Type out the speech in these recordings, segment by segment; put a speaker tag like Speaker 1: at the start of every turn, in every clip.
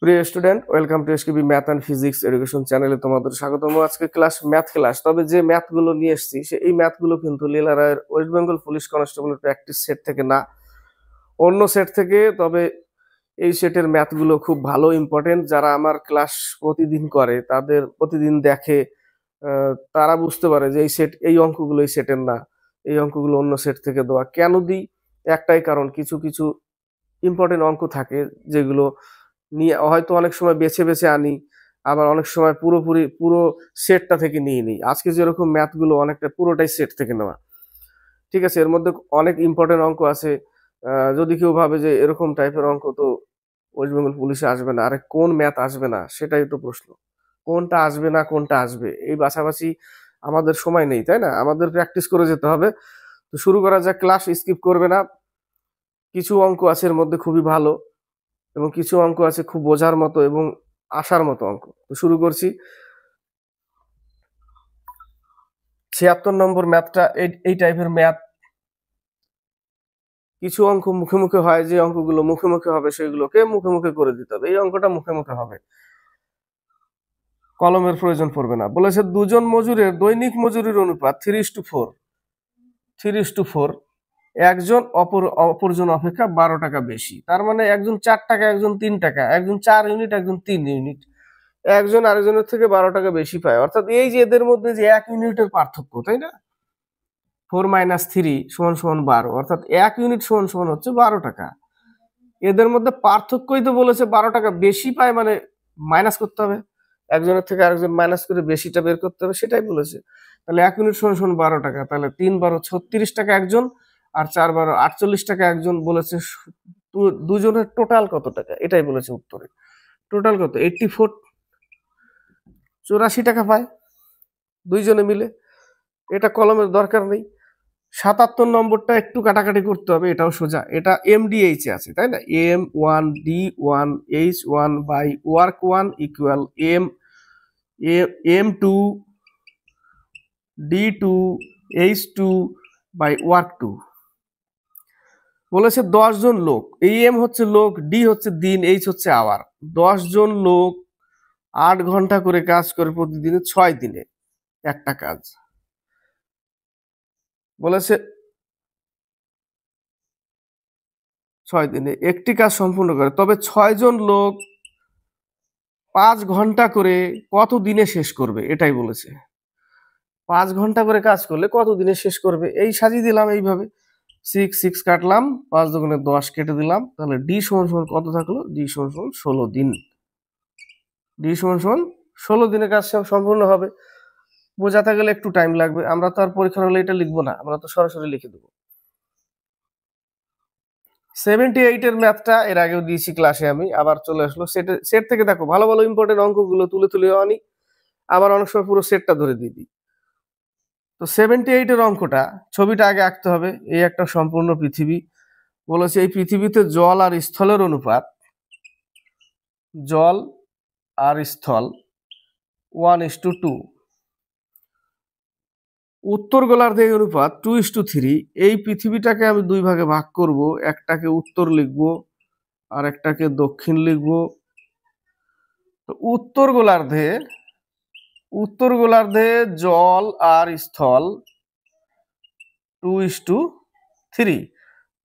Speaker 1: প্রিয় student, welcome to SKB math and physics education চ্যানেলে তোমাদের স্বাগতম। আজকে ম্যাথ ক্লাস। তবে যে ম্যাথগুলো নিয়ে এসেছি এই ম্যাথগুলো কিন্তু লীলা রায়ের ওয়েস্ট বেঙ্গল পুলিশ কনস্টেবলের প্র্যাকটিস সেট থেকে না, অন্য সেট থেকে। তবে এই সেটের ম্যাথগুলো খুব ভালো, ইম্পর্টেন্ট। যারা আমার ক্লাস প্রতিদিন করে, তাদের প্রতিদিন দেখে, তারা বুঝতে পারে যে এই অঙ্কগুলো এই সেটের না, এই অঙ্কগুলো অন্য সেট থেকে দেওয়া। কেন দিই? একটাই কারণ, কিছু কিছু ইম্পর্টেন্ট অঙ্ক থাকে যেগুলো নিয়ে হয়তো অনেক সময় বেছে বেছে আনি, আবার অনেক সময় পুরো সেটটা থেকে নিয়ে নিই। আজকে যেরকম ম্যাথগুলো অনেকটা পুরোটাই সেট থেকে নেওয়া। ঠিক আছে, এর মধ্যে অনেক ইম্পর্টেন্ট অঙ্ক আছে। যদি কেউ ভাবে যে এরকম টাইপের অঙ্ক তো ওয়েস্ট বেঙ্গল পুলিশে আসবে না, আরে কোন ম্যাথ আসবে না সেটাই তো প্রশ্ন। কোনটা আসবে না কোনটা আসবে এই বাছাবাছি আমাদের সময় নেই, তাই না? আমাদের প্র্যাকটিস করে যেতে হবে। তো শুরু করা যাক। ক্লাস স্কিপ করবে না। কিছু অঙ্ক আছে এর মধ্যে খুবই ভালো, এবং কিছু অঙ্ক আছে খুব বোঝার মতো এবং আসার মতো অঙ্ক। তো শুরু করছি। 76 নম্বর ম্যাথটা এই টাইপের ম্যাথ। কিছু অঙ্ক মুখে মুখে হয়, যে অঙ্কগুলো মুখে মুখে হবে সেগুলোকে মুখে মুখে করে দিতে হবে। এই অঙ্কটা মুখে মুখে হবে, কলমের প্রয়োজন পড়বে না। বলেছে দুজন মজুরের দৈনিক মজুরির অনুপাত 3:4। 3:4। একজন অপরজন অপেক্ষা 12 টাকা বেশি। তার মানে একজন 4 টাকা, একজন 3 টাকা, একজন 4 ইউনিট, একজন 3 ইউনিট। একজন আরেকজনের থেকে 12 টাকা বেশি পায়। অর্থাৎ এই যে এদের মধ্যে যে 1 ইউনিটের পার্থক্য, তাই না? 4 - 3 = 12, অর্থাৎ 1 ইউনিট সমান হচ্ছে 12 টাকা। এদের মধ্যে পার্থক্যই তো বলেছে 12 টাকা বেশি পায়, মানে মাইনাস করতে হবে, একজনের থেকে আরেকজন মাইনাস করে বেশিটা বের করতে হবে, সেটাই বলেছে। তাহলে 1 ইউনিট সমান 12 টাকা। তাহলে 3 × 12 = 36 টাকা একজন, আর 4 × 12 = 48 টাকা একজন। বলেছে দুজনের টোটাল কত টাকা, এটাই বলেছে উত্তরে। টোটাল কত? 84, 84 টাকা পায় দুইজনে মিলে। এটা কলমের দরকার নেই। 77 নম্বরটা একটু কাটাকাটি করতে হবে, এটাও সোজা। এটা MDH এ আছে, তাই না? M1D1H1/work1 = M2D2H2/work2। বলেছে 10 জন লোক, এই M হচ্ছে লোক, D হচ্ছে দিন, H হচ্ছে আওয়ার। 10 জন লোক 8 ঘন্টা করে কাজ করে প্রতিদিনে 6 দিনে একটা কাজ। বলেছে 6 দিনে একটি কাজ সম্পূর্ণ করে, তবে 6 জন লোক 5 ঘন্টা করে কত দিনে শেষ করবে, এটাই বলেছে। 5 ঘন্টা করে কাজ করলে কত দিনে শেষ করবে, এই সাজিয়ে দিলাম এইভাবে। 6 কাটলাম, 5 × 10 কেটে দিলাম। তাহলে D = কত থাকলো? D = 16 দিন। D = 16 দিনে কাজ সম্পূর্ণ হবে। বোঝাতে গেলে একটু টাইম লাগবে। আমরা তো আর পরীক্ষার হলে এটা লিখবো না, আমরা তো সরাসরি লিখে দেবো। 78 এর ম্যাথটা এর আগেও দিয়েছি ক্লাসে, আমি আবার চলে আসলো সেট থেকে। দেখো, ভালো ভালো ইম্পর্টেন্ট অঙ্কগুলো তুলে তুলে আনি, আবার অনেক সময় পুরো সেটটা ধরে দিয়ে দিই। তো 78 এর অঙ্কটা, ছবিটা আগে আঁকতে হবে। এই একটা সম্পূর্ণ পৃথিবী। বলেছে এই পৃথিবীতে জল আর স্থলের অনুপাত, জল আর স্থল 1:2। উত্তর গোলার্ধে এই অনুপাত 2:3। এই পৃথিবীটাকে আমি 2 ভাগে ভাগ করব, একটাকে উত্তর লিখব আর একটাকে দক্ষিণ লিখব। তো উত্তর গোলার্ধে জল আর স্থল 2:3।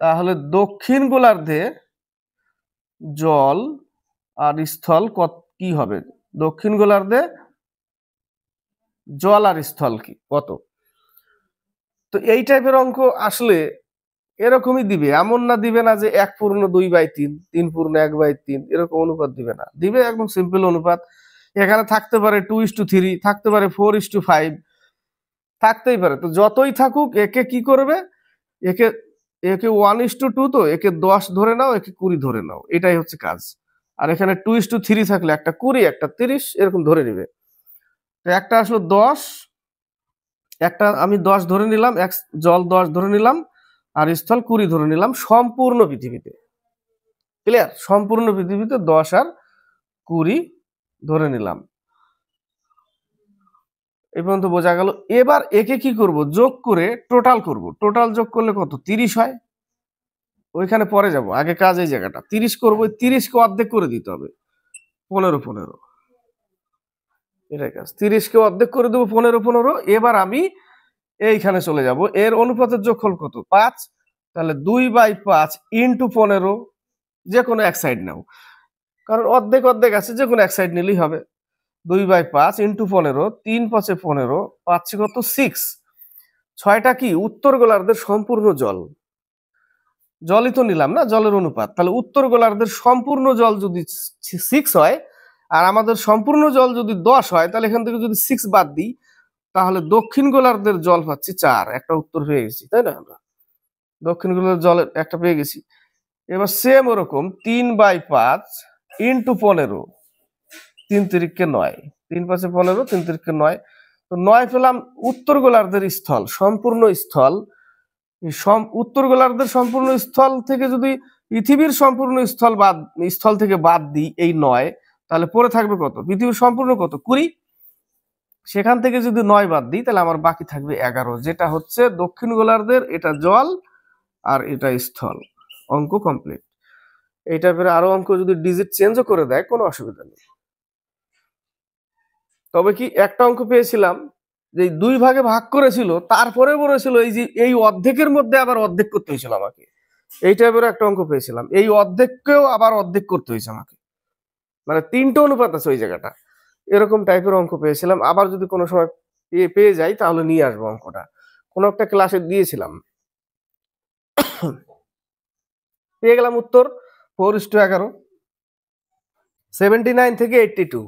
Speaker 1: তাহলে দক্ষিণ গোলার্ধে জল আর স্থল কি হবে? দক্ষিণ গোলার্ধে জল আর স্থল কি কত? তো এই টাইপের অঙ্ক আসলে এরকমই দিবে, এমন না দিবে না যে 1/2/3, 3/1/3 এরকম অনুপাত দিবে না। দিবে একদম সিম্পল অনুপাত। এখানে থাকতে পারে 2:3, থাকতে পারে 4:5, থাকতেই পারে। তো যতই থাকুক, একে কি করবে? একে 1:2, তো একে 10 ধরে নাও, একে 20 ধরে নাও, এটাই হচ্ছে কাজ। আর এখানে 2:3 থাকলে একটা 20, একটা 30 এরকম ধরে নিবে। তো একটা আসলো 10, একটা আমি 10 ধরে নিলাম, জল 10 ধরে নিলাম, আর স্থল 20 ধরে নিলাম। সম্পূর্ণ পৃথিবীতে, ক্লিয়ার? সম্পূর্ণ পৃথিবীতে 10 আর 20 ধরে নিলাম। এই পর্যন্ত বোঝা গেল। এবার একে কি করব? যোগ করে টোটাল করব। টোটাল যোগ করলে কত? 30 হয়। ওইখানে পরে যাব, আগে কাজ এই জায়গাটা। 30 করবো, 30 কে অর্ধেক করে দিতে হবে। 15 15, এটাই কাজ। 30কে অর্ধেক করে দেবো 15 15। এবার আমি এইখানে চলে যাব, এর অনুপাতের যোগফল কত? 5। তাহলে 2/5 ইন্টু 15, যে কোনো এক সাইড নাও, কারণ অর্ধেক অর্ধেক আছে, যে কোনো এক সাইড নিলেই হবে। 2/5 ইন্টু 15, 3 5 15, 5 কত 6। 6টা কি উত্তর গোলার্ধের সম্পূর্ণ জল, জলই তো নিলাম না, জলের অনুপাত। তাহলে উত্তর গোলার্ধের সম্পূর্ণ জল যদি 6 হয়, আর আমাদের সম্পূর্ণ জল যদি 10 হয়, তাহলে এখান থেকে যদি 6 বাদ দিই, তাহলে দক্ষিণ গোলার্ধের জল পাচ্ছি 4। একটা উত্তর পেয়ে গেছি, তাই না? আমরা দক্ষিণ গোলার্ধের জলের একটা পেয়ে গেছি। এবার সেম ওরকম 3/5 ইন্টু 15, 3 3 9, 3 5 15, 3 3 9। তো 9 পেলাম উত্তর গোলার্ধের স্থল, সম্পূর্ণ স্থল। উত্তর গোলার্ধের সম্পূর্ণ স্থল থেকে যদি পৃথিবীর সম্পূর্ণ স্থল থেকে বাদ দিই এই 9, তাহলে পরে থাকবে কত? পৃথিবীর সম্পূর্ণ কত? 20। সেখান থেকে যদি 9 বাদ দিই, তাহলে আমার বাকি থাকবে 11, যেটা হচ্ছে দক্ষিণ গোলার্ধের, এটা জল আর এটা স্থল। অঙ্ক কমপ্লিট। এই টাইপের আরো অঙ্ক যদি ডিজিট চেঞ্জও করে দেয়, কোনো অসুবিধা নেই। তবে কি একটা অঙ্ক পেয়েছিলাম যে 2 ভাগে ভাগ করেছিল, তারপরে বলেছিল এই যে এই অর্ধেকের মধ্যে আবার অর্ধেক করতে হয়েছিল আমাকে। এই টাইপের একটা অঙ্ক পেয়েছিলাম, এই অর্ধেককেও আবার অর্ধেক করতে হয়েছে আমাকে, মানে 3টে অনুপাত আছে ওই জায়গাটা। এরকম টাইপের অঙ্ক পেয়েছিলাম। আবার যদি কোনো সময় পেয়ে যাই, তাহলে নিয়ে আসবো অঙ্কটা। কোনো একটা ক্লাসে দিয়েছিলাম, পেয়ে গেলাম উত্তর 4:11, 79 থেকে 82।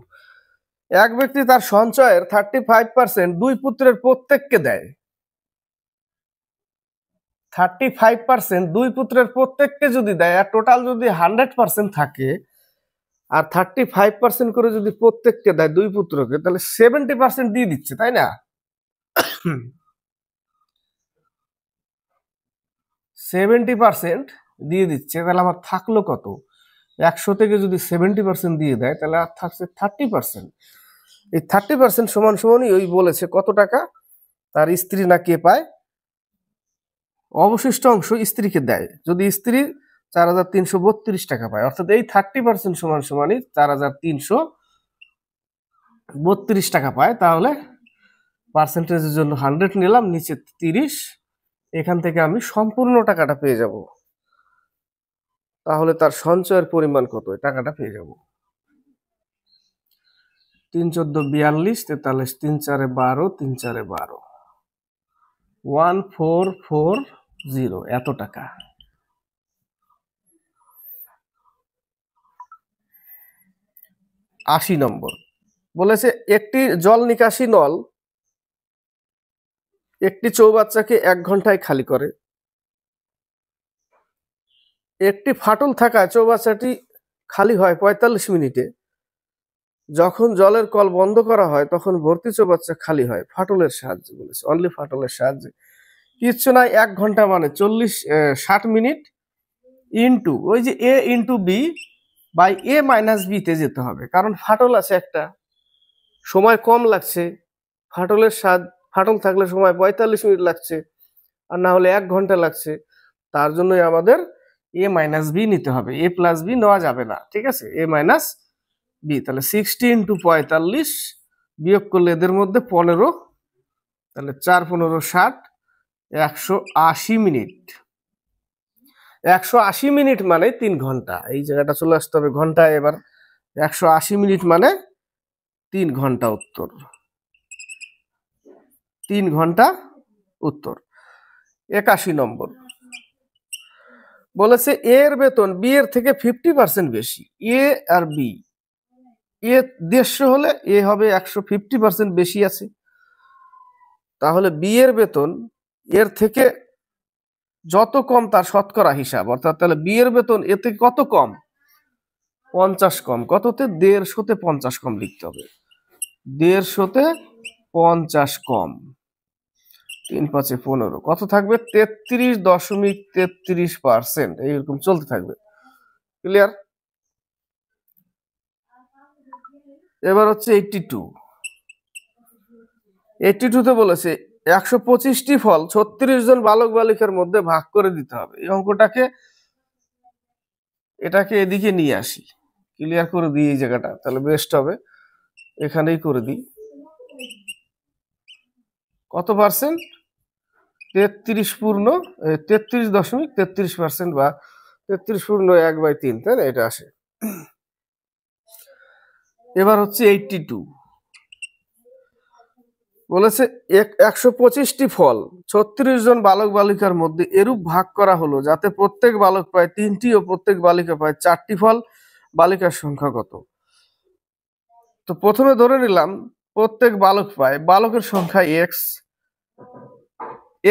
Speaker 1: এক ব্যক্তি তার সঞ্চয়ের 35% 2 পুত্রের প্রত্যেককে দেয়। 35% 2 পুত্রের প্রত্যেককে যদি দেয়, আর টোটাল যদি 100% থাকে, আর 35% করে যদি প্রত্যেককে দেয় 2 পুত্রকে, তাহলে 70% দিয়ে দিচ্ছে, তাই না? 70% দিয়ে দিচ্ছে, তাহলে আমার থাকলো কত? 100 থেকে যদি 70% দিয়ে দেয়, তাহলে আর থাকছে 30%। এই 30% সমান সমানই ওই বলেছে কত টাকা তার স্ত্রী না কে পায়, অবশিষ্ট অংশ স্ত্রীকে দেয়। যদি স্ত্রী 4332 টাকা পায়, অর্থাৎ এই 30% সমান সমানই 4332 টাকা পায়। তাহলে পার্সেন্টেজের জন্য 100 নিলাম, নিচে 30, এখান থেকে আমি সম্পূর্ণ টাকাটা পেয়ে যাব। তাহলে তার সঞ্চয়ের পরিমাণ কত, টাকাটা পেয়ে যাব। 3 14 42, 43, 3 4 12, 3 4 12, 1440, এত টাকা। 80 নম্বর বলেছে, একটি জল নিকাশি নল একটি চৌবাচ্চাকে 1 ঘন্টায় খালি করে। একটি ফাটল থাকায় চৌবাচ্চাটি খালি হয় 45 মিনিটে। যখন জলের কল বন্ধ করা হয়, তখন ভর্তি চৌবাচ্চা খালি হয় ফাটলের সাহায্যে। বলেছে অনলি ফাটলের সাহায্যে। কিচ্ছু নাই, 1 ঘন্টা মানে 60 মিনিট ইন্টু ওই যে A into B by A minus B তে যেতে হবে, কারণ ফাটল আছে একটা, সময় কম লাগছে। ফাটল থাকলে সময় 45 মিনিট লাগছে, আর না হলে 1 ঘন্টা লাগছে। তার জন্যই আমাদের এ মাইনাস বি নিতে হবে, এ প্লাস বি নেওয়া যাবে না, ঠিক আছে? এ মাইনাস বি। তাহলে 60 ইন্টু 45 বিয়োগ করলে এদের মধ্যে 15, তাহলে 4 15 60, 180 মিনিট। 180 মিনিট মানে 3 ঘন্টা। এই জায়গাটা চলে আসতে হবে ঘন্টায়। এবার 180 মিনিট মানে 3 ঘন্টা উত্তর। 3 ঘন্টা উত্তর। 81 নম্বর বলেছে, এর বেতন বি এর থেকে 50% বেশি। এ আর বি, এ 150 হলে এ হবে 150% বেশি আছে। তাহলে বি এর বেতন এর থেকে যত কম তার শতকরা হিসাব, অর্থাৎ তাহলে বি এর বেতন এ থেকে কত কম? 50 কম। কততে? 150-তে 50 কম লিখতে হবে। 150-তে 50 কম। 3 5 15, কত থাকবে? 33.33%। এইরকম চলতে থাকবে। ক্লিয়ার? এবার হচ্ছে 82তে বলেছে 125টি ফল 36 জন বালক বালিকার মধ্যে ভাগ করে দিতে হবে। এই অঙ্কটাকে এটাকে এদিকে নিয়ে আসি। ক্লিয়ার করে দিই এই জায়গাটা, তাহলে বেস্ট হবে। এখানেই করে দিই। কত পার্সেন্ট? 33.33% বা 33.1/3, তাই না? এটা আসে। এবার হচ্ছে 82 বলেছে 125টি ফল 36 জন বালক বালিকার মধ্যে এরূপ ভাগ করা হলো যাতে প্রত্যেক বালক পায় 3টি ও প্রত্যেক বালিকা পায় 4টি ফল। বালিকার সংখ্যা কত? তো প্রথমে ধরে নিলাম প্রত্যেক বালক পায়, বালকের সংখ্যা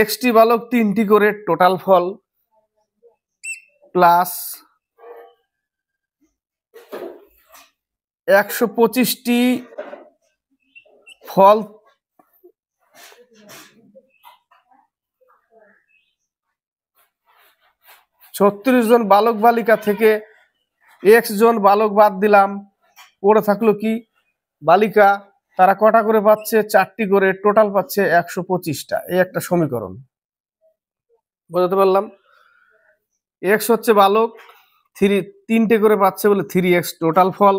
Speaker 1: এক্সটি বালক 3টি করে টোটাল ফল, প্লাস 125টি ফল ছত্রিশ জন বালক বালিকা থেকে এক্স জন বালক বাদ দিলাম, পড়ে থাকলো কি বালিকা, তারা কটা করে পাচ্ছে? 4টি করে, টোটাল পাচ্ছে 125টা। এই একটা সমীকরণ, বুঝতে পারলাম? এক্স হচ্ছে বালক, 3টে করে পাচ্ছে বলে 3x টোটাল ফল,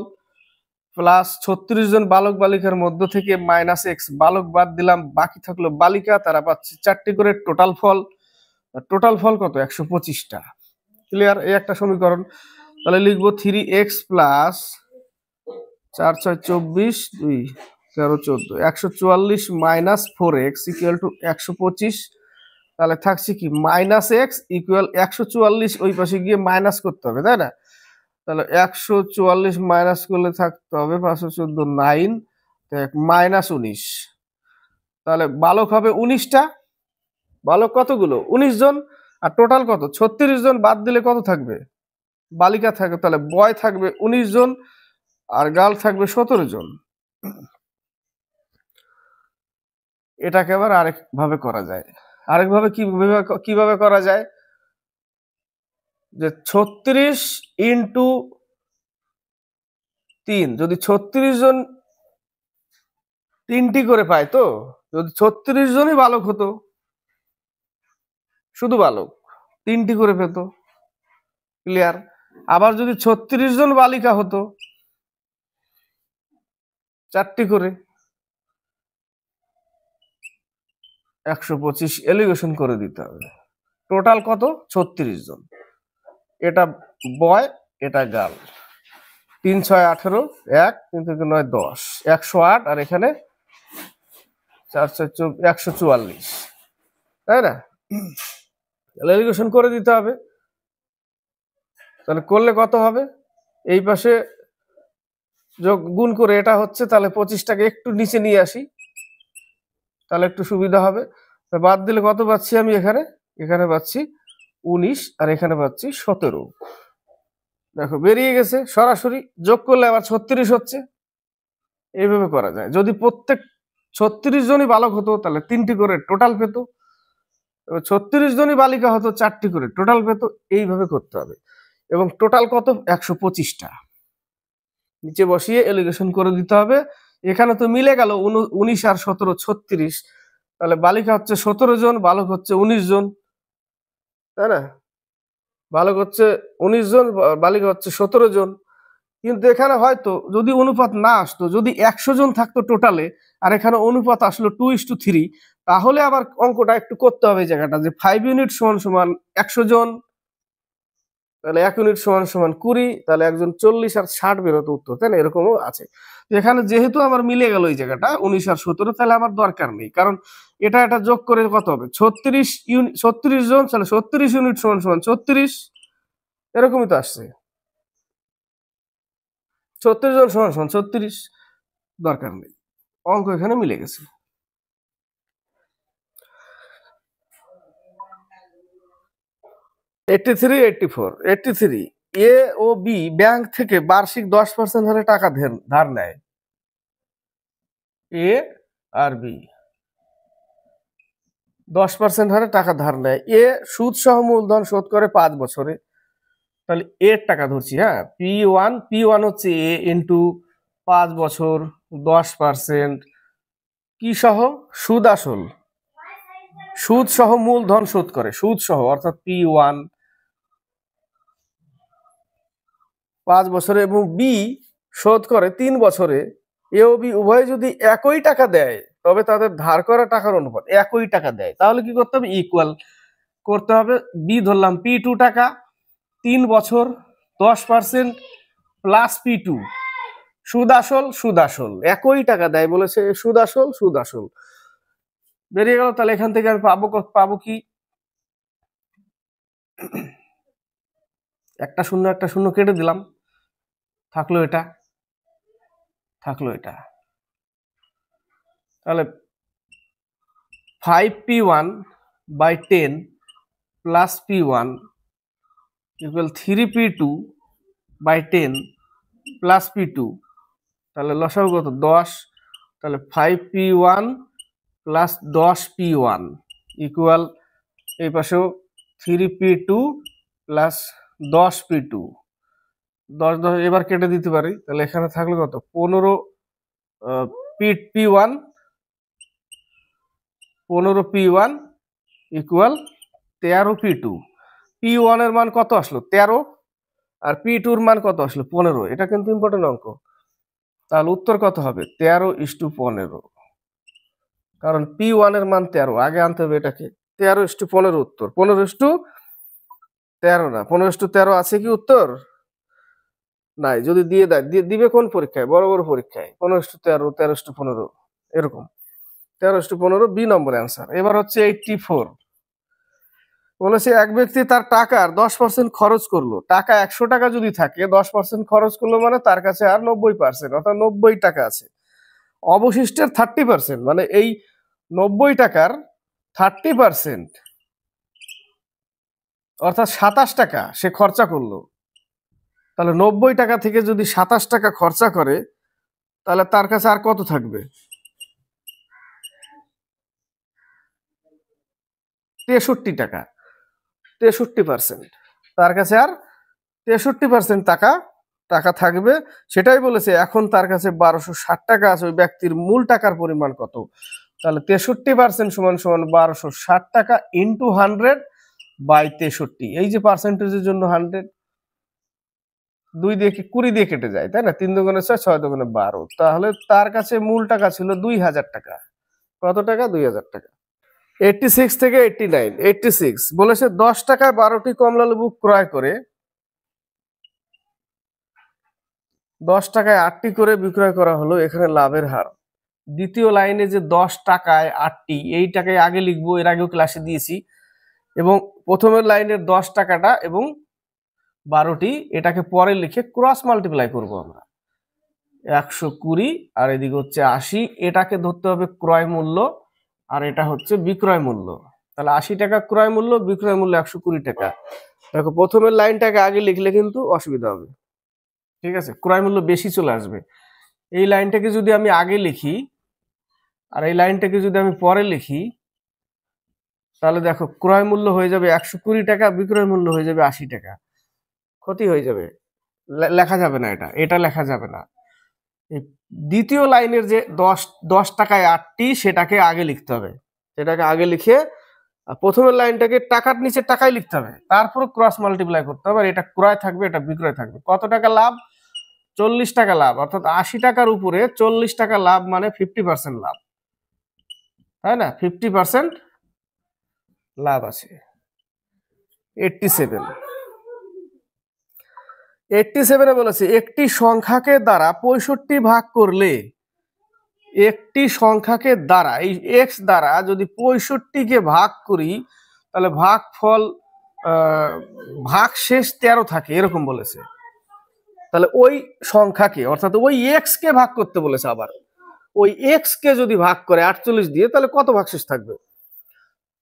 Speaker 1: প্লাস 36 জন বালক বালিকার মধ্য থেকে -x বালক বাদ দিলাম, বাকি থাকলো বালিকা, তারা পাচ্ছে 4টি করে টোটাল ফল। টোটাল ফল কত? 125টা। ক্লিয়ার? এই একটা সমীকরণ। তাহলে লিখবো 3x plus 4 6 24 2 13 14 144 minus 4x equal to 125। তাহলে থাকছে কি -x ইকুয়াল 144, ওই পাশে গিয়ে মাইনাস করতে হবে, তাই না? তাহলে 144 মাইনাস করলে থাকতে হবে 514 9 -19। তাহলে বালক হবে 19টা। বালক কতগুলো? 19 জন। আর টোটাল কত? 36 জন বাদ দিলে কত থাকবে? বালিকা থাকবে, তাহলে বয় থাকবে 19 জন আর গার্ল থাকবে 17 জন। এটাকে আবার আরেক ভাবে করা যায়। আরেকভাবে কিভাবে করা যায়? যে 36 ইন্টু 3, যদি 36 জন 3টি করে পায়, তো যদি 36 জনই বালক হতো, শুধু বালক 3টি করে পেত। ক্লিয়ার? আবার যদি 36 জন বালিকা হতো 4টি করে, 125 এলিগেশন করে দিতে হবে। টোটাল কত? 36 জন। এটা বয়, এটা গার্ল। 3 6 18, 1 3 থেকে 9 10, 108, আর এখানে 4 4 144, তাই না? এলিগেশন করে দিতে হবে। তাহলে করলে কত হবে? এই পাশে যোগ গুণ করে এটা হচ্ছে, তাহলে 25টাকে একটু নিচে নিয়ে আসি, তাহলে একটু সুবিধা হবে। বাদ দিলে কত পাচ্ছি আমি? এখানে পাচ্ছি 19 আর এখানে পাচ্ছি 17। দেখো বেরিয়ে গেছে সরাসরি। যোগ করলে আবার 36 হচ্ছে। এইভাবে করা যায়। যদি প্রত্যেক 36 জনই বালক হতো তাহলে 3টি করে টোটাল পেত, 36 জনই বালিকা হতো 4টি করে টোটাল পেত। এইভাবে করতে হবে। এবং টোটাল কত? 125টা। নিচে বসিয়ে এলিগেশন করে দিতে হবে। এখানে তো মিলে গেল 19 আর 17 36। তাহলে বালিকা হচ্ছে 17 জন, বালক হচ্ছে 19 জন, তাই না? বালক হচ্ছে 19 জন, বালিকা হচ্ছে 17 জন। কিন্তু এখানে হয়তো যদি অনুপাত না আসতো, যদি 100 জন থাকতো টোটালে, আর এখানে অনুপাত আসলো 2:3, তাহলে আবার অঙ্কটা একটু করতে হবে এই জায়গাটা, যে 5 ইউনিট সমান সমান 100 জন, তাহলে 1 ইউনিট সমান সমান 20, তাহলে একজন 40 আর 60 বেরোতো উত্তর, তাই না? এরকমও আছে। এখানে যেহেতু আমার মিলে গেল এই জায়গাটা 19 আর 17, তাহলে আমার দরকার নেই, কারণ এটা যোগ করে কত হবে? 36 জন, তাহলে 36 ইউনিট সমান সমান 36, এরকমই তো আসছে। 36 জন সমান সমান 36, দরকার নেই, অঙ্ক এখানে মিলে গেছে। এ ও বি ব্যাংক থেকে বার্ষিক 10% হারে টাকা ধার নেয়। এ আর বি 10% হারে টাকা ধার নেয়। এ সুদ সহ মূলধন শোধ করে 5 বছরে। তাহলে এর টাকা ধরছি, হ্যাঁ, P1 হচ্ছে এ ইন্টু 5 বছর 10%, কি সহ? সুদ আসল, সুদ সহ মূলধন শোধ করে, সুদ সহ, অর্থাৎ P1 5 বছরে এবং বি শোধ করে 3 বছরে, এ ও বি উভয় যদি একই টাকা দেয় তবে তাদের ধার করা টাকার অনুপাত একই টাকা দেয়, তাহলে কি করতে হবে? ইকুয়াল করতে হবে। বি ধরলাম P2 টাকা, 3 বছর, 10% প্লাস P2, সুদ আসল সুদ আসল, একই টাকা দেয় বলেছে, সুদ আসল সুদ আসল বেরিয়ে গেল। তাহলে এখান থেকে আমি পাবো কি? একটা শূন্য কেটে দিলাম, থাকলো এটা, তাহলে 5P1/10 plus P1 equal 3P2/10 plus P2, তাহলে লসাগু কত? 10। তাহলে 5P1 প্লাস 10P1 ইকুয়াল এই পাশেও 3P2 প্লাস 10P2, 10 10 এবার কেটে দিতে পারি। তাহলে এখানে থাকলো কত? 15P1 equal 13P2। P1 এর মান কত আসলো? 13, আর P2 এর মান কত আসলো? 15। এটা কিন্তু ইম্পর্টেন্ট অঙ্ক। তাহলে উত্তর কত হবে? 13:15, কারণ P1 এর মান 13, আগে আনতে হবে এটাকে। 13:15 উত্তর। 15:13 না, 15:13 আছে কি উত্তর? নাই। যদি দিয়ে দেয়, দিবে কোন পরীক্ষায়? বড় বড় পরীক্ষায় 15:13, 13:15 এরকম। 13:15 বি নম্বর অ্যান্সার। এবার হচ্ছে 84, বলেছে এক ব্যক্তি তার টাকার 10% খরচ করলো। টাকা 100 টাকা যদি থাকে, 10% খরচ করলো মানে তার কাছে আর 90%, অর্থাৎ 90 টাকা আছে। অবশিষ্টের 30% মানে এই 90 টাকার 30% অর্থাৎ 27 টাকা সে খরচা করলো। তাহলে 90 টাকা থেকে যদি 27 টাকা খরচা করে, তাহলে তার কাছে আর কত থাকবে? 63 টাকা, 63%। তার কাছে আর 63% টাকা থাকবে। সেটাই বলেছে। এখন তার কাছে 1260 টাকা আছে। ওই ব্যক্তির মূল টাকার পরিমাণ কত? তাহলে 63% সমান সমান 1260 টাকা ইন্টু 100/63। এই যে পার্সেন্টেজের জন্য 100, 2 দিয়ে 20 দিয়ে কেটে যায়, তাই না? 3 দুগুণে 6, 6 দুগুণে 12। তাহলে তার কাছে মূল টাকা ছিল 2000 টাকা। কত টাকা? 2000 টাকা। 86 থেকে 89। 86 বলেছে 10 টাকায় 12টি কমলা লেবু ক্রয় করে 10 টাকায় 8টি করে বিক্রয় করা হলো, এখানে লাভের হার। দ্বিতীয় লাইনে যে 10 টাকায় 8টি, এই টাকায় আগে লিখবো, এর আগেও ক্লাসে দিয়েছি। এবং প্রথমের লাইনের 10 টাকাটা এবং 12টি, এটাকে পরে লিখে ক্রস মাল্টিপ্লাই করবো আমরা। 120 আর এদিকে হচ্ছে 80, এটাকে ধরতে হবে ক্রয় মূল্য, আর এটা হচ্ছে বিক্রয় মূল্য। তাহলে 80 টাকা ক্রয় মূল্য, বিক্রয় মূল্য 120 টাকা। দেখো প্রথমের লাইনটাকে আগে লিখলে কিন্তু অসুবিধা হবে, ঠিক আছে? ক্রয় মূল্য বেশি চলে আসবে। এই লাইনটাকে যদি আমি আগে লিখি আর এই লাইনটাকে যদি আমি পরে লিখি, তাহলে দেখো ক্রয় মূল্য হয়ে যাবে 120 টাকা, বিক্রয় মূল্য হয়ে যাবে 80 টাকা। ক্ষতি হয়ে যাবে, লেখা যাবে না, এটা লেখা যাবে না। দ্বিতীয় লাইনের যে 10 টাকায় 8টি, সেটাকে আগে লিখতে হবে। সেটাকে আগে লিখে প্রথমের লাইনটাকে টাকার নিচে টাকায় লিখতে হবে, তারপর ক্রস মাল্টিপ্লাই করতে হবে। আর এটা ক্রয় থাকবে, এটা বিক্রয় থাকবে। কত টাকা লাভ? 40 টাকা লাভ। অর্থাৎ 80 টাকার উপরে 40 টাকা লাভ মানে 50% লাভ, তাই না? 50% লাভ আছে। 87 বলেছে একটি সংখ্যাকে দ্বারা 65 ভাগ করলে, একটি সংখ্যাকে দ্বারা, এই x দ্বারা যদি 65কে ভাগ করি, তাহলে ভাগফল ভাগ শেষ 13 থাকে, এরকম বলেছে। তাহলে ওই সংখ্যাকে, অর্থাৎ ওই x কে ভাগ করতে বলেছে। আবার ওই x কে যদি ভাগ করে 48 দিয়ে, তাহলে কত ভাগশেষ থাকবে?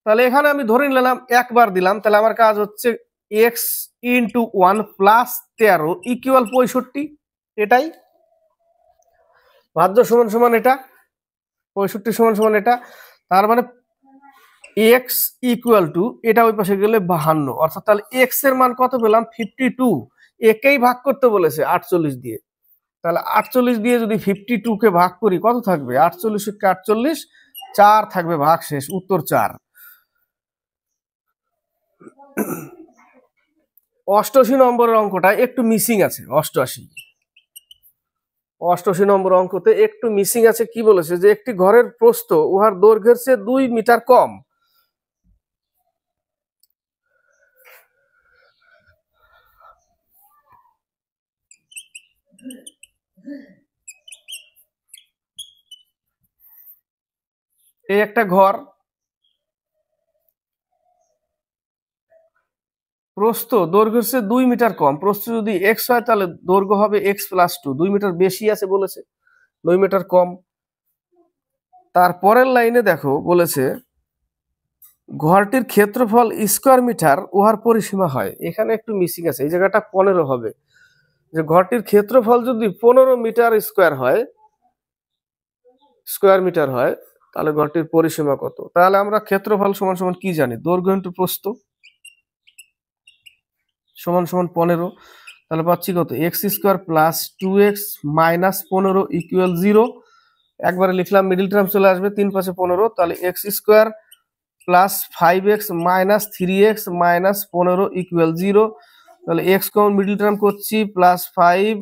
Speaker 1: তাহলে এখানে আমি ধরে নিলাম একবার দিলাম, তাহলে আমার কাজ হচ্ছে x ইন্টু 1 প্লাস 13 ইকুয়াল 65। এটাই ভাজ্য সমান সমান এটা, 65 সমান সমান এটা। তার মানে x ইকুয়াল টু, এটা ওই পাশে গেলে 52। অর্থাৎ তাহলে x এর মান কত পেলাম? 52। একেই ভাগ করতে বলেছে 48 দিয়ে। তাহলে 48 দিয়ে যদি 52 কে ভাগ করি, কত থাকবে? 48 কে 48, 4 থাকবে ভাগ শেষ, উত্তর 4। 88 নম্বরের অঙ্কটা একটু মিসিং আছে। 88 নম্বর অঙ্কতে একটু মিসিং আছে। কি বলেছে যে একটি ঘরের প্রস্থ উহার দৈর্ঘ্যের চেয়ে 2 মিটার কম। এই একটা ঘর, প্রস্থ দৈর্ঘ্যের চেয়ে 2 মিটার কম। প্রস্থ যদি x হয় তাহলে দৈর্ঘ্য হবে x+2। 2 মিটার বেশি আছে বলেছে, 2 মিটার কম। তারপরের লাইনে দেখো বলেছে ঘরটির ক্ষেত্রফল স্কয়ার মিটার উহার পরিসীমা হয়। এখানে একটু মিসিং আছে, এই জায়গাটা 15 হবে। যে ঘরটির ক্ষেত্রফল যদি 15 মিটার স্কয়ার মিটার হয় তাহলে ঘরটির পরিসীমা কত? তাহলে আমরা ক্ষেত্রফল সমান সমান কি জানি? দৈর্ঘ্য ইন্টু প্রস্থ সমান সমান 15। তাহলে পাচ্ছি কত? x² + 2x - 15 = 0। একবারে লিখলাম, মিডিল টার্ম চলে আসবে, 3 × 5 = 15। তাহলে x² + 5x - 3x - 15 = 0। তাহলে x কমন মিডিল টার্ম করছি, +5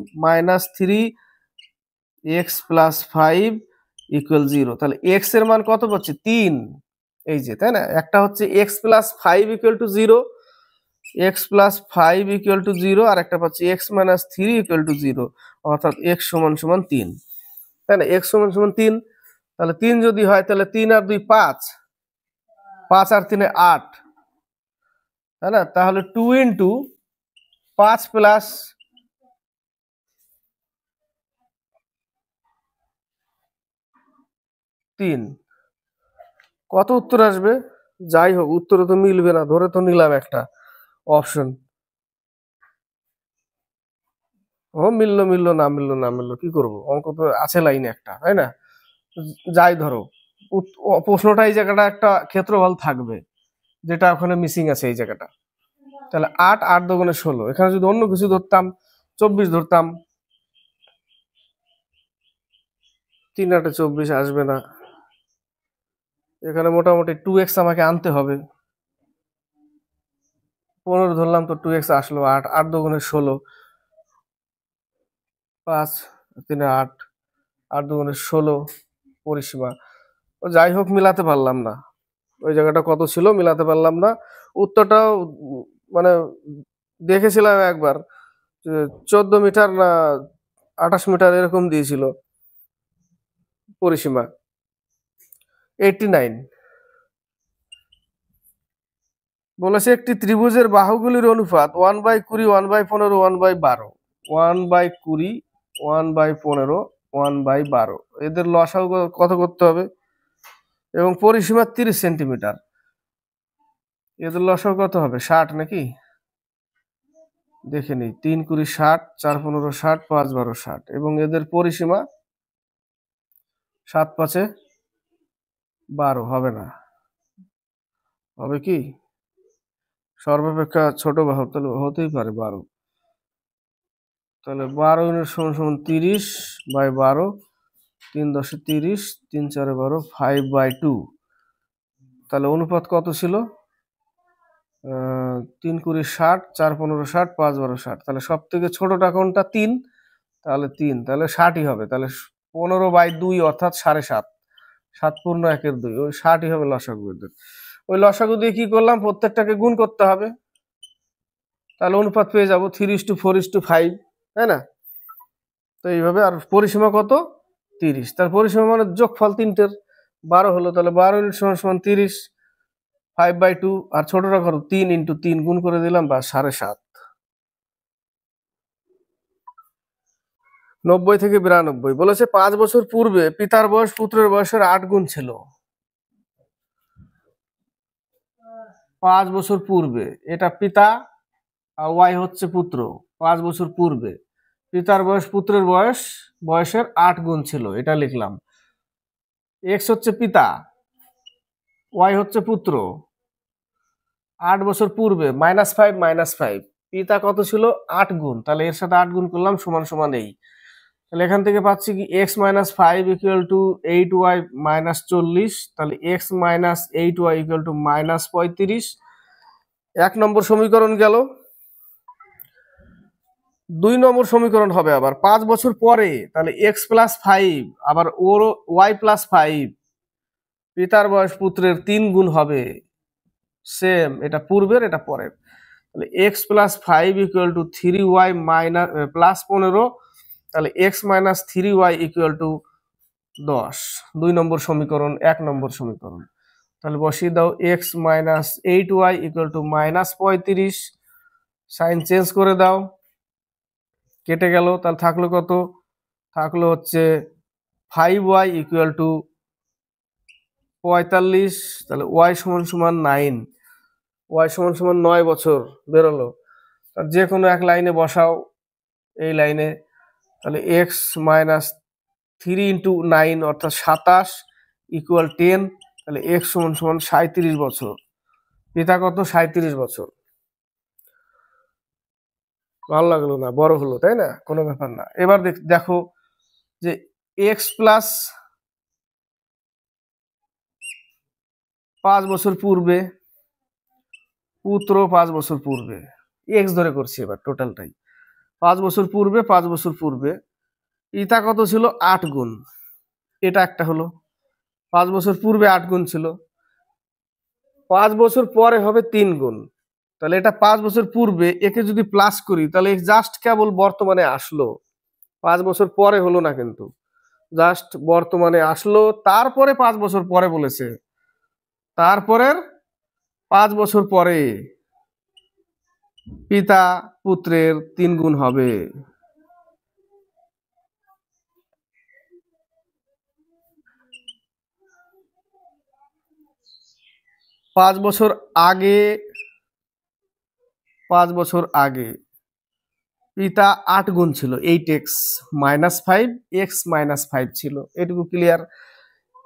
Speaker 1: - 3 x + 5 = 0। তাহলে x এর মান কত পাচ্ছি? 3। এই যে, তাই না? একটা হচ্ছে x + 5 = 0, x + 5 = 0, আর একটা পাচ্ছি x - 3 = 0, অর্থাৎ x = 3, তাই না? x = 3। তাহলে 3 যদি হয় তাহলে 3 আর 2 5, 5 আর 3 8, তাই না? তাহলে 2 × 5 + 3 কত উত্তর আসবে? যাই হোক, উত্তরে তো মিলবে না, ধরে তো নিলাম একটা অপশন। ও মিললো না মিললো কি করব? অঙ্ক তো আছে লাইনে একটা, তাই না? যাই ধরো, প্রশ্নটা এই জায়গাটা একটা ক্ষেত্রফল থাকবে, যেটা ওখানে মিসিং আছে এই জায়গাটা। তাহলে 8, 8 × 2 = 16। এখানে যদি অন্য কিছু ধরতাম, 24 ধরতাম, 3 × 8 = 24 আসবে না। এখানে মোটামুটি 2x আমাকে আনতে হবে। 15 ধরলাম তো 2x আসলো। 8, 8 × 2 = 16, 5 3 8, 8 2 = 16 পরিসীমা। যাই হোক, মিলাতে পারলাম না, ওই জায়গাটা কত ছিল মিলাতে পারলাম না। উত্তরটাও মানে দেখেছিলাম একবার, 14 মিটার না 28 মিটার এরকম দিয়েছিল পরিসীমা। 89 বলেছে একটি ত্রিভুজের বাহুগুলির অনুপাত 1/20, 1/15, 1/12, 1/20, 1/15, 1/12। এদের লসাগু কত করতে হবে? এবং পরিসীমা 30 সেন্টিমিটার। এদের লসাগু কত হবে? 60 নাকি? দেখে নিই। 3 × 20 = 60, 4 × 15 = 60, 5 × 12 = 60, এবং এদের পরিসীমা 7 × 5 = 12। হবে না, হবে কি? সর্বাপেক্ষা ছোট বাহু, তাহলে হতেই পারে 12। তাহলে 12 ইউনিট = 30/12, 3 × 10 = 30, 3 × 4 = 12, 5/2। তাহলে অনুপাত কত ছিল? 3 × 20 = 60, 4 × 15 = 60, 5 × 12 = 60। তাহলে সব থেকে ছোটটা কোনটা? 3। তাহলে 3, তাহলে 60ই হবে। তাহলে 15/2 অর্থাৎ 7.5, 7 × 1 = 2, ওই 60ই হবে লসাগু এদের। ওই লসাগু দিয়ে কি করলাম? প্রত্যেকটাকে গুণ করতে হবে, তাহলে অনুপাত পেয়ে যাব 3:4:5, তাই না? তো এইভাবে। আর পরিসীমা কত? 30। তার পরিসীমা মানে যোগফল 3টের 12 হলো। তাহলে 12 ইউনিট = 30, 5/2, আর ছোটটা কত? 3 × 3 গুণ করে দিলাম, বা 7.5। 90 থেকে 92 বলেছে 5 বছর পূর্বে পিতার বয়স পুত্রের বয়সের 8 গুণ ছিল। 5 বছর পূর্বে, এটা পিতা আর ওয়াই হচ্ছে পুত্র। 5 বছর পূর্বে পিতার বয়স পুত্রের বয়সের 8 গুণ ছিল, এটা লিখলাম। এক্স হচ্ছে পিতা, ওয়াই হচ্ছে পুত্র। 8 বছর পূর্বে -5 -5, পিতা কত ছিল? 8 গুণ। তাহলে এর সাথে 8 গুণ করলাম, সমান সমান এই। তাহলে এখান থেকে পাচ্ছি কি? x - 5 = 8y - 40। তাহলে x - 8y = -35। 1 নম্বর সমীকরণ গেল। 2 নম্বর সমীকরণ হবে আবার 5 বছর পরে, তাহলে x+5 আবার ওর y+5, পিতার বয়স পুত্রের 3 গুণ হবে। সেম, এটা পূর্বের এটা পরের। তাহলে x+5 = 3y প্লাস 15, তাহলে x - 3y = 10। 2 নম্বর সমীকরণ, 1 নম্বর সমীকরণ। তাহলে বসিয়ে দাও x - 8y = -35, সাইন চেঞ্জ করে দাও, কেটে গেল। তাহলে থাকলো কত? থাকলো হচ্ছে 5y = 45, তাহলে y = 9, y = 9 বছর বেরোলো। আর যে কোনো এক লাইনে বসাও, এই লাইনে। তাহলে x - 3 × 9 অর্থাৎ 27 = 10, তাহলে x = 37 বছর। পিতা কত? 37 বছর। ভালো লাগলো না? বড় হলো, তাই না? কোনো ব্যাপার না। এবার দেখো যে x প্লাস 5 বছর পূর্বে, পুত্র 5 বছর পূর্বে, x ধরে করছি এবার টোটালটাই। 5 বছর পূর্বে, 5 বছর পূর্বে পিতা কত ছিল? 8 গুণ। এটা একটা হলো। 5 বছর পূর্বে 8 গুণ ছিল, 5 বছর পরে হবে 3 গুণ। তাহলে এটা 5 বছর পূর্বে, একে যদি প্লাস করি তাহলে জাস্ট কেবল বর্তমানে আসলো, 5 বছর পরে হলো না, কিন্তু জাস্ট বর্তমানে আসলো। তারপরে 5 বছর পরে বলেছে, তারপরের 5 বছর পরে পিতা পুত্রের 3 গুণ হবে। পাঁচ বছর আগে, 5 বছর আগে পিতা 8 গুণ ছিল, 8x - 5, x - 5 ছিল, এটুকু ক্লিয়ার।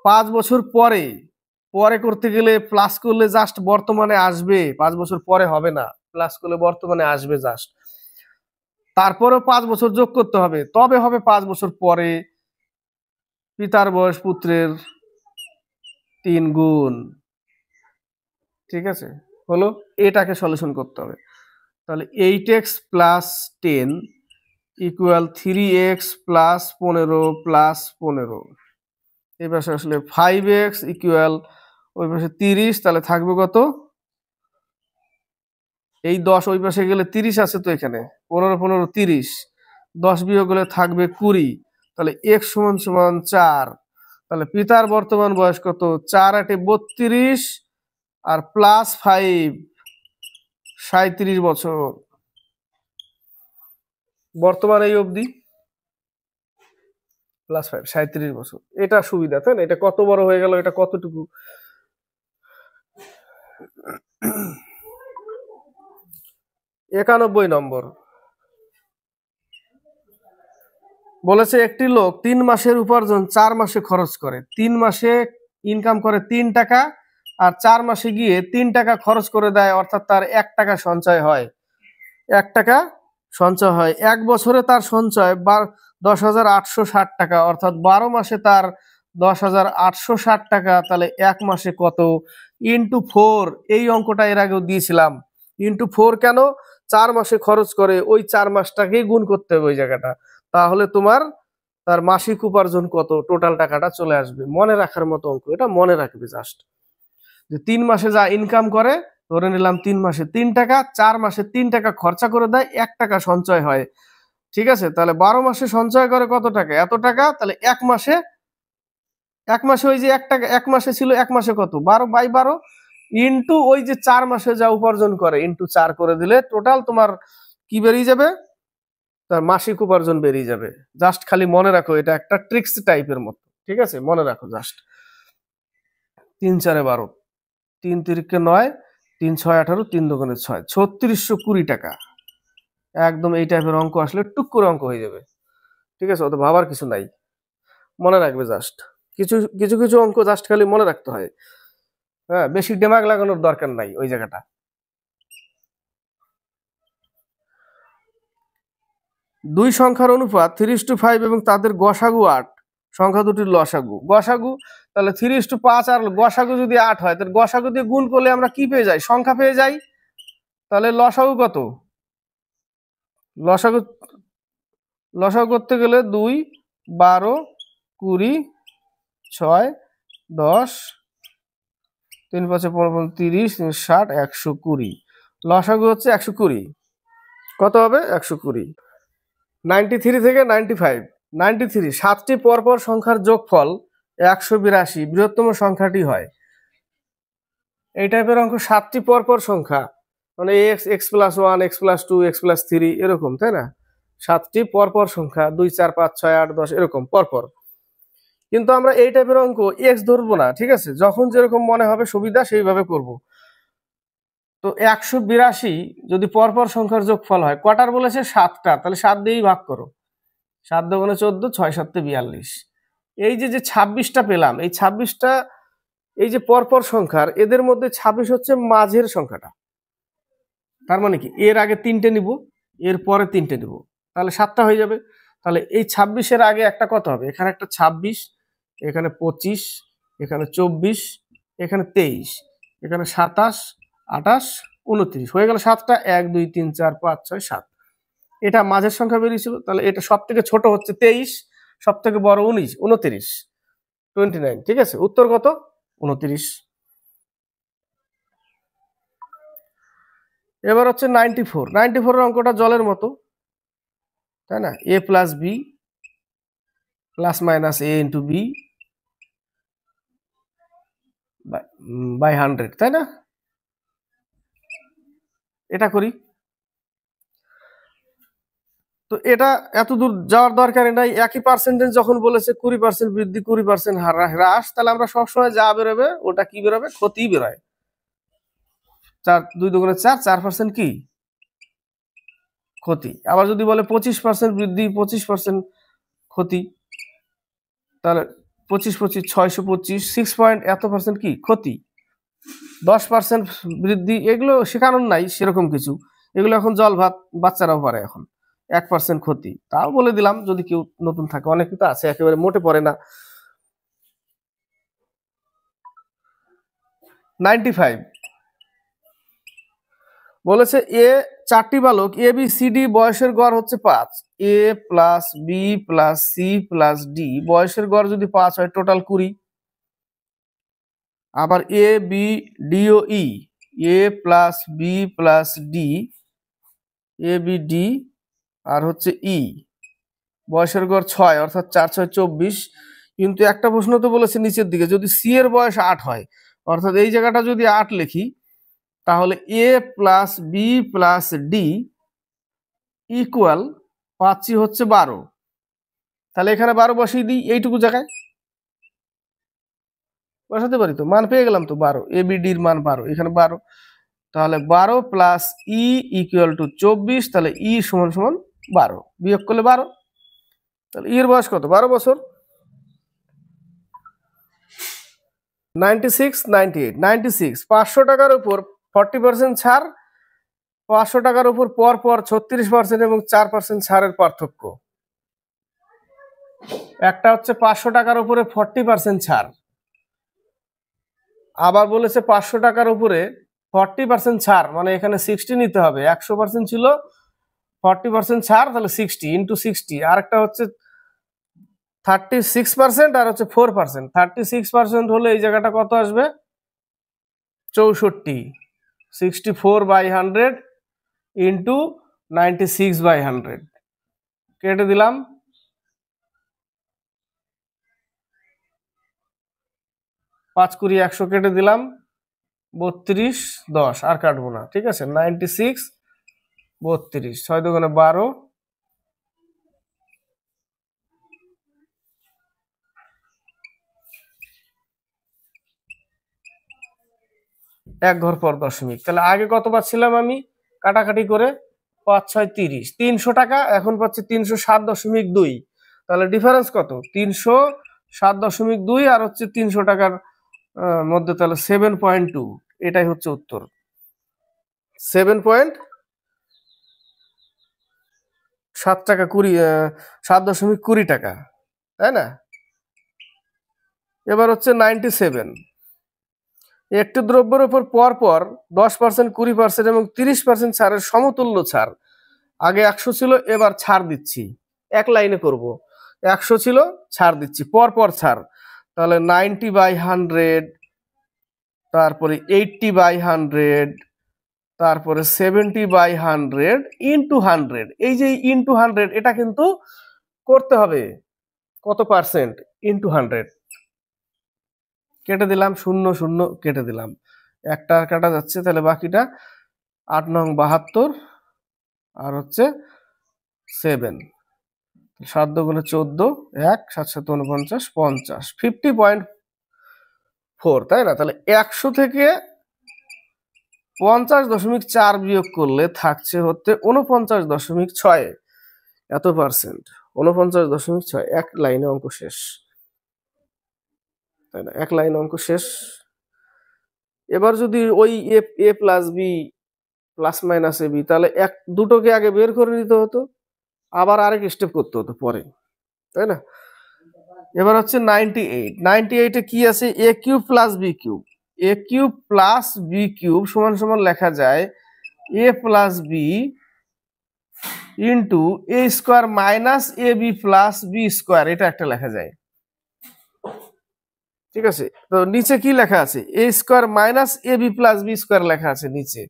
Speaker 1: 5 বছর পরে, পরে করতে গেলে প্লাস করলে জাস্ট বর্তমানে আসবে, 5 বছর পরে হবে না, প্লাস করলে বর্তমানে আসবে জাস্ট। তারপরেও 5 বছর যোগ করতে হবে, তবে হবে 5 বছর পরে পিতার বয়স পুত্রের 3 গুণ। ঠিক আছে, হলো। এটাকে সলিউশন করতে হবে। তাহলে 8x + 10 = 3x + 15 + 15। এই পাশে আসলে 5x = ওই পাশে 30, তাহলে থাকবে কত? এই 10 ওই পাশে গেলে 30 আছে তো এখানে, 15 15 30, 10 বিয়োগ হলে থাকবে 20, তাহলে x = 4। তাহলে পিতার বর্তমান বয়স কত? 4 × 8 = 32 আর +5 37 বছর। বর্তমান এই অবধি +5 37 বছর। এটা সুবিধা, তাই না? এটা কত বড় হয়ে গেল, এটা কতটুকু। 91 নম্বর বলেছে একটি লোক 3 মাসের উপার্জন 4 মাসে খরচ করে। 3 মাসে ইনকাম করে 3 টাকা, আর 4 মাসে গিয়ে 3 টাকা খরচ করে দেয়, অর্থাৎ তার 1 টাকা সঞ্চয় হয়। 1 টাকা সঞ্চয় হয়। 1 বছরে তার সঞ্চয় 10,860 টাকা, অর্থাৎ 12 মাসে তার 10,860 টাকা। তাহলে 1 মাসে কত? ইন্টু 4। এই অঙ্কটা এর আগেও দিয়েছিলাম। ইন্টু 4 কেন? 4 মাসে খরচ করে, ওই 4 মাসটাকেই গুণ করতে হবে ওই জায়গাটা, তাহলে তোমার তার মাসিক উপার্জন কত, টোটাল টাকাটা চলে আসবে। মনে রাখার মতো অঙ্ক, এটা মনে রাখবে জাস্ট। যে 3 মাসে যা ইনকাম করে, ধরে নিলাম 3 মাসে 3 টাকা, 4 মাসে 3 টাকা খরচা করে দেয়, 1 টাকা সঞ্চয় হয়। ঠিক আছে, তাহলে 12 মাসে সঞ্চয় করে কত টাকা? এত টাকা। তাহলে 1 মাসে ওই যে 1 টাকা 1 মাসে ছিল, 1 মাসে কত? 12/12 ইন্টু ওই যে 4 মাসে যা উপার্জন করে, ইন্টু 4 করে দিলে টোটাল তোমার কি বেরিয়ে যাবে? তার মাসিক উপার্জন বেরিয়ে যাবে। জাস্ট খালি মনে রাখো, এটা একটা ট্রিক্স টাইপের মতো। ঠিক আছে, মনে রাখো জাস্ট। 3 × 4 = 12, 3 × 3 = 9, 3 × 6 = 18, 3 × 2 = 6, 3620 টাকা। একদম এই টাইপের অঙ্ক আসলে টুক করে অঙ্ক হয়ে যাবে। ঠিক আছে, অত ভাবার কিছু নাই, মনে রাখবে জাস্ট। কিছু কিছু কিছু অঙ্ক জাস্ট খালি মনে রাখতে হয়, হ্যাঁ, বেশি দিমাগ লাগানোর দরকার নাই ওই জায়গাটা। 2 সংখ্যার অনুপাত 3:5 এবং তাদের গসাগু 8, সংখ্যা দুটির লসাগু। গসাগু, তাহলে 3:5 আর গসাগু যদি 8 হয়, তাহলে গসাগু দিয়ে গুণ করলে আমরা কি পেয়ে যাই? সংখ্যা পেয়ে যাই। তাহলে লসাগু কত? লসাগু লসাগু করতে গেলে 2, 12, 20, 6, 10, 3 5 15 30, 60, 120। লসাগু হচ্ছে 120। কত হবে? 120। 93 থেকে 95। 93 7টি পরপর সংখ্যার যোগফল 182, বৃহত্তম সংখ্যাটি হয়। এই টাইপের অঙ্ক 7টি পরপর সংখ্যা, মানে x+1, x+2, x+3 এরকম, তাই না? 7টি পরপর সংখ্যা 2 4 5 6 8 10 এরকম পরপর। কিন্তু আমরা এই টাইপের অঙ্ক x ধরবো না, ঠিক আছে? যখন যেরকম মনে হবে সুবিধা সেইভাবে করব। তো 182 যদি পরপর সংখ্যার যোগফল হয়, কটার বলেছে? 7টা, তাহলে 7 দিয়েই ভাগ করো। 7 × 14, 6 7 42। এই যে 26টা পেলাম, এই 26টা এই যে পরপর সংখ্যার, এদের মধ্যে 26 হচ্ছে মাঝের সংখ্যাটা। তার মানে কি এর আগে 3টে নিব, এর পরে 3টে নিব, তাহলে 7টা হয়ে যাবে। তাহলে এই 26-এর আগে একটা কত হবে? এখানে একটা 26, এখানে 25, এখানে 24, এখানে 23, এখানে 27, 28, 29 হয়ে গেল 7টা। 1 2 3 4 5 6 7। এটা মাঝের সংখ্যা বেরিয়েছিল, তাহলে এটা সব থেকে ছোট হচ্ছে 23, সব থেকে বড় 29, 29, ঠিক আছে? উত্তর কত? 29। এবার হচ্ছে 94। 94 এর অঙ্কটা জলের মতো, তাই না? a + b ± a × b by 100, তাই না? এটা করি। তো এটা এত দূর যাওয়ার দরকারই নাই। একই পার্সেন্টেজ যখন বলেছে 20% বৃদ্ধি 20% হ্রাস, তাহলে আমরা সবসময় যা বেরোবে ওটা কি বেরোবে? ক্ষতি বেরোয়। 4 2 2 4, 4% কি? ক্ষতি। আবার যদি বলে 25% বৃদ্ধি 25% ক্ষতি, তাহলে 25 25 625, 6 পয়েন্ট এত পার্সেন্ট কি? ক্ষতি। 10% বৃদ্ধি, এগুলো শেখানোর নাই সেরকম কিছু, এগুলো এখন জল ভাত, বাচ্চারাও পারে এখন। 1% ক্ষতি, তাও বলে দিলাম যদি কেউ নতুন থাকে, অনেকে তো আছে একেবারে মোটে পড়ে না। 95 বলেছে এ 4টি বালক এ বি সি ডি বয়সের গড় হচ্ছে 5। a + b + c + d বয়সের গড় যদি 5 হয়, টোটাল 20। আবার এ বি ডি ও E, a + b + d, A B D আর হচ্ছে ই বয়সের গড় 6, অর্থাৎ 4 6 24। কিন্তু একটা প্রশ্ন তো বলেছে নিচের দিকে যদি সি এর বয়স 8 হয়, অর্থাৎ এই জায়গাটা যদি 8 লিখি, তাহলে a + b + d ইকুয়াল পাচ্ছি হচ্ছে 12। তাহলে এখানে 12 বসিয়ে দিই, এইটুকু জায়গায় বসাতে পারি তো, মান পেয়ে গেলাম তো 12, এ বি ডির মান 12, এখানে 12। তাহলে 12 + ই ইকুয়াল টু 24, তাহলে ই সমান সমান 12, বিয়োগ করলে 12। তাহলে এর বয়স কত? 12 বছর। 96 98 96 500 টাকার উপর 40% ছাড়, 500 টাকার উপর পর পর 36% এবং 4% ছাড়ের পার্থক্য। একটা হচ্ছে 500 টাকার উপরে 40% ছাড়, আবার বলেছে 500 টাকার উপরে 40% ছাড়, মানে এখানে 60 নিতে হবে। 100% ছিল, 40% ছাড়, তাহলে 60 × 60। আর একটা হচ্ছে 36% আর হচ্ছে 4%। 36% হলে এই জায়গাটা কত আসবে? 64। 64/100 × 96/100 কেটে দিলাম। 5 × 20 100 কেটে দিলাম, 32 10 আর কাটবো না, ঠিক আছে? 96 32, 6 × 2 = 12, 1 ঘর পর দশমিক। তাহলে আগে কত পাচ্ছিলাম আমি কাটাকাটি করে? 5 6 30, 300 টাকা, এখন পাচ্ছি 307.2। তাহলে ডিফারেন্স কত? 307.2 আর হচ্ছে 300 টাকার মধ্যে, তাহলে 7.2। এটাই হচ্ছে উত্তর, 7 টাকা 20 7.20 টাকা, তাই না? এবার হচ্ছে 97। একটি দ্রব্যের উপর পর পর 10% 20% এবং 30% ছাড়ের সমতুল্য ছাড়। আগে 100 ছিল, এবার ছাড় দিচ্ছি। এক লাইনে করব। 100 ছিল, ছাড় দিচ্ছি, পর পর ছাড়। তাহলে 90/100, তারপরে 80/100, তারপরে 70/100 ইন্টু 100। এই যে ইন্টু 100 এটা কিন্তু করতে হবে কত পার্সেন্ট, ইন্টু 100। কেটে দিলাম, 0 0 কেটে দিলাম, একটা কাটা যাচ্ছে, তাহলে বাকিটা 8 নং 72 আর হচ্ছে 7, 7 দুগুণে 14, 1 7 7 49, 50, 50.4, তাই না? তাহলে 100 থেকে 50.4 বিয়োগ করলে থাকছে হচ্ছে 49.6, এত পার্সেন্ট, 49.6। এক লাইনে অঙ্ক শেষ, তাই না? এক লাইনে অঙ্ক শেষ। এবার যদি ওই এ plus B plus minus A B, তাহলে দুটোকে আগে বের করে নিতে হতো, আবার আরেক স্টেপ করতে হতো পরে, তাই না? এবার হচ্ছে 98, 98-এ কি আছে, এ কিউব প্লাস বি কিউব। এ কিউব প্লাস বি কিউব সমান সমান লেখা যায় এ plus B into A square minus A B plus B square, এটা একটা লেখা যায়। ঠিক আছে, তো নিচে কি লেখা আছে, এ square minus A B plus B square লেখা আছে নিচে।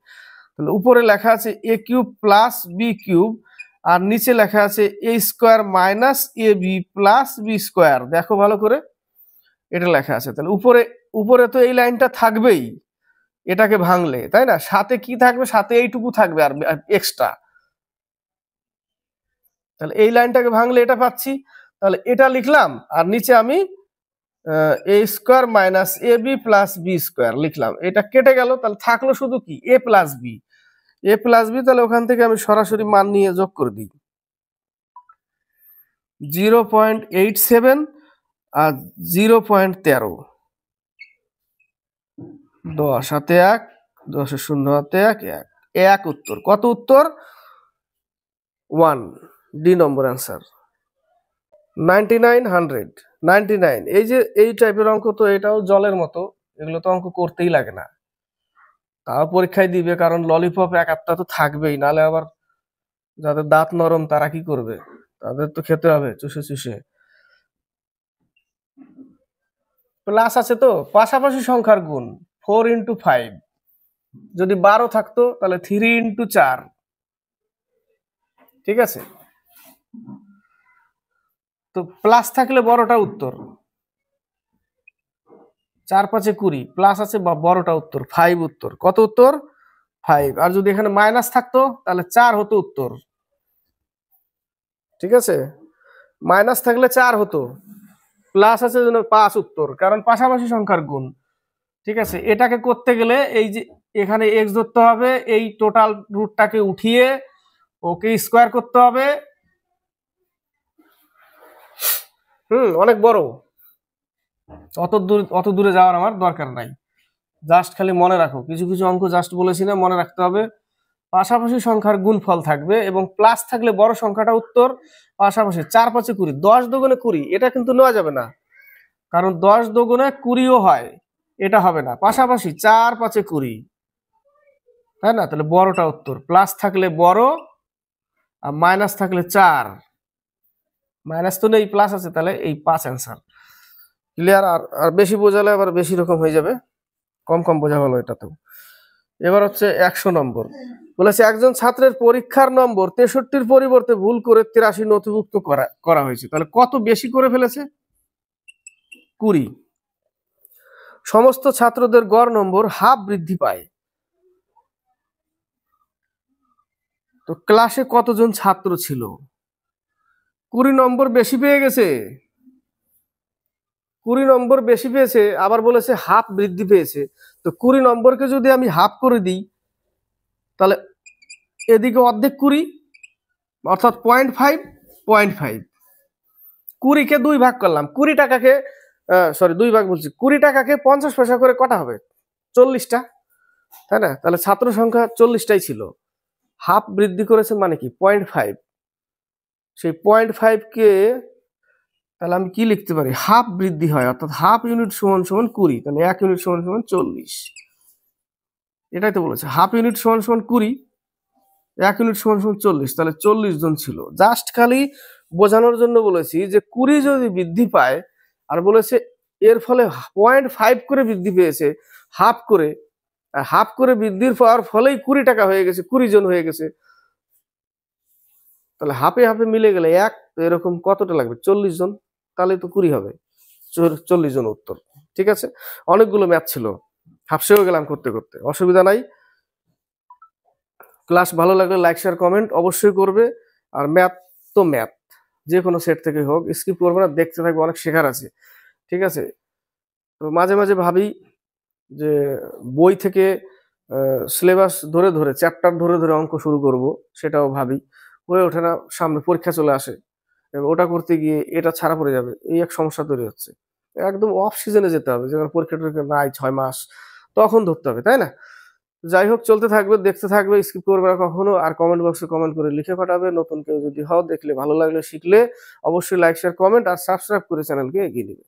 Speaker 1: তাহলে উপরে লেখা আছে এ কিউব প্লাস বি কিউব, আর নিচে লেখা আছে এ square minus A B plus B square. দেখো ভালো করে, এটা লেখা আছে। তাহলে উপরে উপরে তো এই লাইনটা থাকবেই এটাকে ভাঙলে, তাই না? সাথে কি থাকবে, সাথে এইটুকু থাকবে আর এক্সট্রা। তাহলে এই লাইনটাকে ভাঙলে এটা পাচ্ছি, তাহলে এটা লিখলাম, আর নিচে আমি এ square minus A B plus B square লিখলাম। এটা কেটে গেল, তাহলে থাকলো শুধু কি, এ প্লাস বি। এ প্লাস বি, তাহলে ওখান থেকে আমি সরাসরি মান নিয়ে যোগ করে দিই, 0.87 আর 0.13, 10 হাতে 1, 10 0 হাতে 1, 1 উত্তর। কত উত্তর, 1, ডি নম্বর অ্যান্সার। 99 100, 99। এই যে এই টাইপের অঙ্ক তো এটাও জলের মতো, এগুলো তো অঙ্ক করতেই লাগে না, তাও পরীক্ষায় দিবে, কারণ ললিপপ এক আধটা তো থাকবেই, নালে আবার যাদের দাঁত নরম তারা কি করবে, তাদের তো খেতে হবে চুষে চুষে। প্লাস আছে তো, পাশাপাশি সংখ্যার গুণ 4 × 5, যদি 12 থাকতো তাহলে 3 × 4, ঠিক আছে? তো প্লাস থাকলে বড়টা উত্তর, 4 5 20, প্লাস আছে বড়টা উত্তর, 5 উত্তর। কত উত্তর, 5। আর যদি এখানে মাইনাস থাকতো তাহলে 4 হতো উত্তর, ঠিক আছে? মাইনাস থাকলে 4 হতো, প্লাস আছে জন্য 5 উত্তর, কারণ পাশাপাশি সংখ্যার গুণ। ঠিক আছে, এটাকে করতে গেলে এই যে এখানে এক্স ধরতে হবে, এই টোটাল রুটটাকে উঠিয়ে ওকে স্কোয়ার করতে হবে। অনেক বড়, অত দূরে যাওয়ার আমার দরকার নাই, জাস্ট খালি মনে রাখো, কিছু কিছু অঙ্ক জাস্ট বলেছি না, মনে রাখতে হবে। পাশাপাশি সংখ্যার গুণফল থাকবে এবং প্লাস থাকলে বড় সংখ্যাটা উত্তর, পাশাপাশি 4 5 20, 10 দুগুণে 20, এটা কিন্তু নেওয়া যাবে না, কারণ 10 দুগুণে 20ও হয়, এটা হবে না। পাশাপাশি 4 5 20, তাই না? তাহলে বড়টা উত্তর, প্লাস থাকলে বড় আর মাইনাস থাকলে 4, মাইনাস তো নেই, প্লাস আছে, তাহলে এই 5 অ্যান্সার। ক্লিয়ার? আর বেশি বোঝালে আবার বেশি রকম হয়ে যাবে, কম কম বোঝা হলো এটা তো। এবার হচ্ছে 100 নম্বর বলেছে, একজন ছাত্রের পরীক্ষার নম্বর 63-র পরিবর্তে ভুল করে 83 নথিভুক্ত করা হয়েছে। তাহলে কত বেশি করে ফেলেছে, 20। সমস্ত ছাত্রদের গড় নম্বর হাফ বৃদ্ধি পায়। তো ক্লাসে কতজন ছাত্র ছিল, 20 নম্বর বেশি পেয়ে গেছে, 20 নম্বর বেশি পেয়েছে, আবার বলেছে হাফ বৃদ্ধি পেয়েছে। তো 20 নম্বরকে যদি আমি হাফ করে দিই, তাহলে এদিকে অর্ধেক 20, অর্থাৎ 0.5 0.5। 20-কে 2 ভাগ করলাম, 20 টাকাকে 2 ভাগ বলছি, 20 টাকাকে 50 পয়সা করে কটা হবে, 40টা, তাই না? তাহলে ছাত্র সংখ্যা 40টাই ছিল, হাফ বৃদ্ধি করেছে মানে কি, 0.5। সেই 0.5-কে তাহলে আমি কি লিখতে পারি, হাফ বৃদ্ধি হয়, অর্থাৎ হাফ ইউনিট সমান সমান 20, তাহলে 1 ইউনিট সমান সমান 40। এটাই তো বলেছে, হাফ ইউনিট সমান সমান 20, 1 ইউনিট সমান সমান 40, তাহলে 40 জন ছিল। জাস্ট খালি বোঝানোর জন্য বলেছি যে 20 যদি বৃদ্ধি পায়, আর বলেছে এর ফলে 0.5 করে বৃদ্ধি পেয়েছে, হাফ করে বৃদ্ধির পাওয়ার ফলেই 20 টাকা হয়ে গেছে, 20 জন হয়ে গেছে। তাহলে হাফে হাফে মিলে গেলে এক, এরকম কতটা লাগবে? 40 জন, তাহলে তো 20 হবে, 40 জন উত্তর। ঠিক আছে, অনেকগুলো ম্যাথ ছিল, হাফসেও গেলাম করতে করতে, অসুবিধা নাই। ক্লাস ভালো লাগলে লাইক শেয়ার কমেন্ট অবশ্যই করবে। আর ম্যাথ তো ম্যাথ, যে কোনো সেট থেকে হোক, স্কিপ করবে না, দেখতে থাকবে, অনেক শেখার আছে। ঠিক আছে, তো মাঝে মাঝে ভাবি যে বই থেকে সিলেবাস ধরে ধরে, চ্যাপ্টার ধরে ধরে অঙ্ক শুরু করব, সেটাও ভাবি, হয়ে ওঠে না, সামনে পরীক্ষা চলে আসে, এবার ওটা করতে গিয়ে এটা ছাড়া পড়ে যাবে, এই এক সমস্যা তৈরি হচ্ছে। একদম অফ সিজনে যেতে হবে, যেখানে পরীক্ষা টরীক্ষা নাই 6 মাস, তখন ধরতে হবে, তাই না? যাই হোক, চলতে থাকবে, দেখতে থাকবে, স্কিপ করবে না কখনো। আর কমেন্ট বক্সে কমেন্ট করে লিখে পাঠাবে, নতুন কেউ যদি হও, দেখলে ভালো লাগলে, শিখলে অবশ্যই লাইক শেয়ার কমেন্ট আর সাবস্ক্রাইব করে চ্যানেলকে এগিয়ে নেবে।